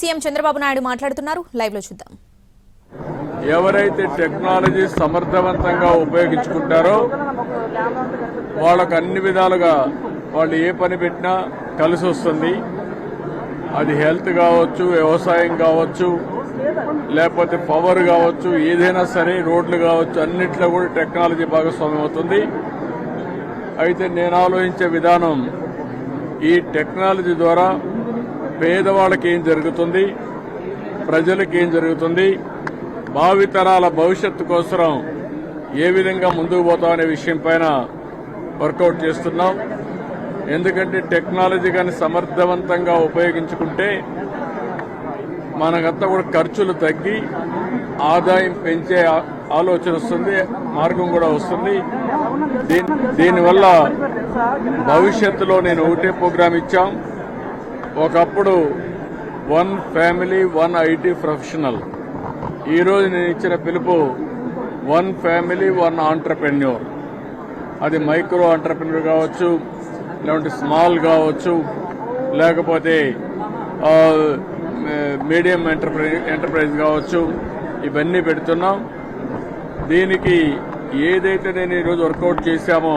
CM Chandrababu Naidu మాట్లాడుతున్నారు. Live లో చూద్దాం. ఎవరైతే టెక్నాలజీ సమర్థవంతంగా ఉపయోగించుకుంటారో వాళ్ళకు అన్ని విధాలుగా వాళ్ళు ఏ పని పెట్టినా కలిసి వస్తుంది. అది హెల్త్ కావచ్చు, వ్యవసాయం కావచ్చు, లేకపోతే పవర్ కావచ్చు, ఏదైనా సరే రోడ్లు కావచ్చు, అన్నిట్లో కూడా టెక్నాలజీ భాగస్వామ్యం అవుతుంది. అయితే నేను ఆలోచించే విధానం, ఈ టెక్నాలజీ ద్వారా పేదవాళ్ళకి ఏం జరుగుతుంది, ప్రజలకు ఏం జరుగుతుంది, భావితరాల భవిష్యత్తు కోసం ఏ విధంగా ముందుకు పోతామనే విషయం పైన వర్కౌట్ చేస్తున్నాం. ఎందుకంటే టెక్నాలజీ కానీ సమర్థవంతంగా ఉపయోగించుకుంటే మనకంతా కూడా ఖర్చులు తగ్గి ఆదాయం పెంచే ఆలోచన వస్తుంది, మార్గం కూడా వస్తుంది. దీనివల్ల భవిష్యత్తులో నేను ఒకటే ప్రోగ్రాం ఇచ్చాం. ఒకప్పుడు 1 ఫ్యామిలీ 1 IT ప్రొఫెషనల్. ఈరోజు నేను ఇచ్చిన పిలుపు 1 ఫ్యామిలీ 1 ఆంటర్ప్రెన్యూర్. అది మైక్రో ఆంటర్ప్రెన్యూర్ కావచ్చు, లేకుంటే స్మాల్ కావచ్చు, లేకపోతే మీడియం ఎంటర్ప్రైజ్ కావచ్చు. ఇవన్నీ పెడుతున్నాం. దీనికి ఏదైతే నేను ఈరోజు వర్కౌట్ చేశామో,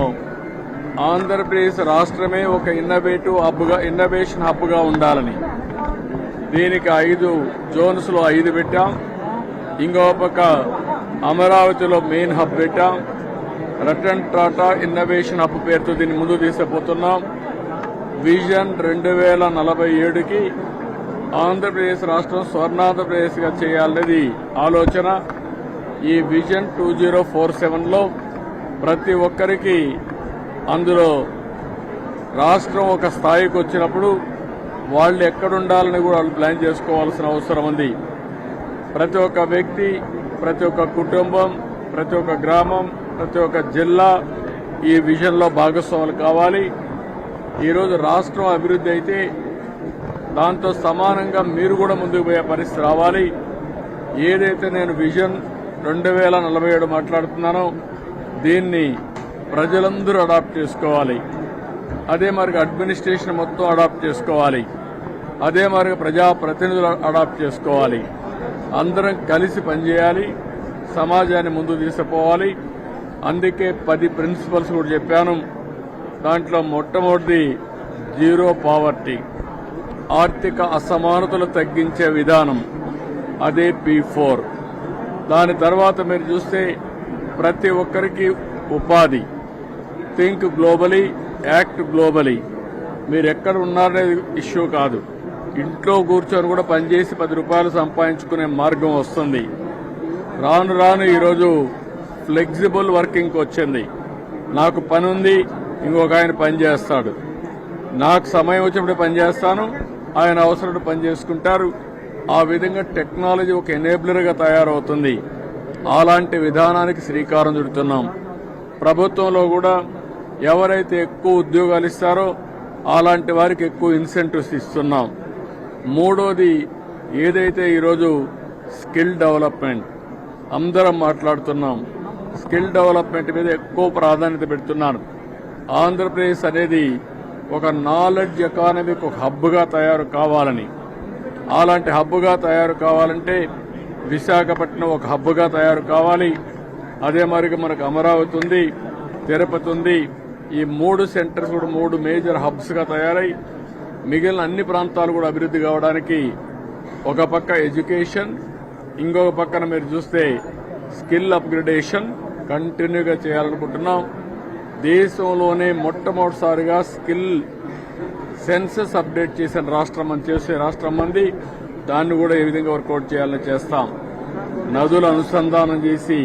ఆంధ్రప్రదేశ్ రాష్ట్రమే ఒక ఇన్నోవేషన్ హబ్గా ఉండాలని, దీనికి 5 జోన్స్లో 5 పెట్టాం. ఇంకో పక్క అమరావతిలో మెయిన్ హబ్ పెట్టాం. రతన్ టాటా ఇన్నోవేషన్ హబ్ పేరుతో దీన్ని ముందు తీసుకుపోతున్నాం. విజన్ 2047కి ఆంధ్రప్రదేశ్ రాష్ట్రం స్వర్ణాంధ్రప్రదేశ్గా చేయాలనేది ఆలోచన. ఈ విజన్ 2047లో ప్రతి ఒక్కరికి అందులో రాష్ట్రం ఒక స్థాయికి వచ్చినప్పుడు వాళ్ళు ఎక్కడుండాలని కూడా వాళ్ళు ప్లాన్ చేసుకోవాల్సిన అవసరం ఉంది. ప్రతి ఒక్క వ్యక్తి, ప్రతి ఒక్క కుటుంబం, ప్రతి ఒక్క గ్రామం, ప్రతి ఒక్క జిల్లా ఈ విజన్లో భాగస్వాములు కావాలి. ఈరోజు రాష్ట్రం అభివృద్ధి అయితే దాంతో సమానంగా మీరు కూడా ముందుకు పోయే పరిస్థితి రావాలి. ఏదైతే నేను విజన్ 2047 మాట్లాడుతున్నానో దీన్ని ప్రజలందరూ అడాప్ట్ చేసుకోవాలి. అదే మరి అడ్మినిస్ట్రేషన్ మొత్తం అడాప్ట్ చేసుకోవాలి. అదే మరి ప్రజాప్రతినిధులు అడాప్ట్ చేసుకోవాలి. అందరం కలిసి పనిచేయాలి, సమాజాన్ని ముందుకు తీసుకుపోవాలి. అందుకే 10 ప్రిన్సిపల్స్ కూడా చెప్పాను. దాంట్లో మొట్టమొదటిది జీరో పావర్టీ, ఆర్థిక అసమానతలు తగ్గించే విధానం, అదే P4. దాని తర్వాత మీరు చూస్తే ప్రతి ఒక్కరికి ఉపాధి, థింక్ గ్లోబలీ, యాక్ట్ గ్లోబలీ. మీరు ఎక్కడ ఉన్నారనేది ఇష్యూ కాదు, ఇంట్లో కూర్చొని కూడా పనిచేసి 10 రూపాయలు సంపాదించుకునే మార్గం వస్తుంది. రాను రాను ఈరోజు ఫ్లెక్సిబుల్ వర్కింగ్ వచ్చింది. నాకు పని ఉంది, ఇంకొక ఆయన పని చేస్తాడు. నాకు సమయం వచ్చినప్పుడు పని చేస్తాను, ఆయన అవసరం పని చేసుకుంటారు. ఆ విధంగా టెక్నాలజీ ఒక ఎనేబులర్గా తయారవుతుంది. అలాంటి విధానానికి శ్రీకారం చుడుతున్నాం. ప్రభుత్వంలో కూడా ఎవరైతే ఎక్కువ ఉద్యోగాలు ఇస్తారో అలాంటి వారికి ఎక్కువ ఇన్సెంటివ్స్ ఇస్తున్నాం. మూడోది ఏదైతే ఈరోజు స్కిల్ డెవలప్మెంట్ అందరం మాట్లాడుతున్నాం. స్కిల్ డెవలప్మెంట్ మీద ఎక్కువ ప్రాధాన్యత పెడుతున్నాను. ఆంధ్రప్రదేశ్ అనేది ఒక నాలెడ్జ్ ఎకానమీకి ఒక హబ్గా తయారు కావాలని, అలాంటి హబ్గా తయారు కావాలంటే విశాఖపట్నం ఒక హబ్గా తయారు కావాలి. అదే మరి మనకు అమరావతి ఉంది, తిరుపతి ఉంది. ఈ 3 సెంటర్స్ కూడా 3 మేజర్ హబ్స్గా తయారై మిగిలిన అన్ని ప్రాంతాలు కూడా అభివృద్ధి కావడానికి ఒక పక్క ఎడ్యుకేషన్, ఇంకొక పక్కన మీరు చూస్తే స్కిల్ అప్గ్రేడేషన్ కంటిన్యూగా చేయాలనుకుంటున్నాం. దేశంలోనే మొట్టమొదటిసారిగా స్కిల్ సెన్సస్ అప్డేట్ చేసిన రాష్ట్రం మంది. దాన్ని కూడా ఏ విధంగా వర్కౌట్ చేయాలని చేస్తాం. నదుల అనుసంధానం చేసి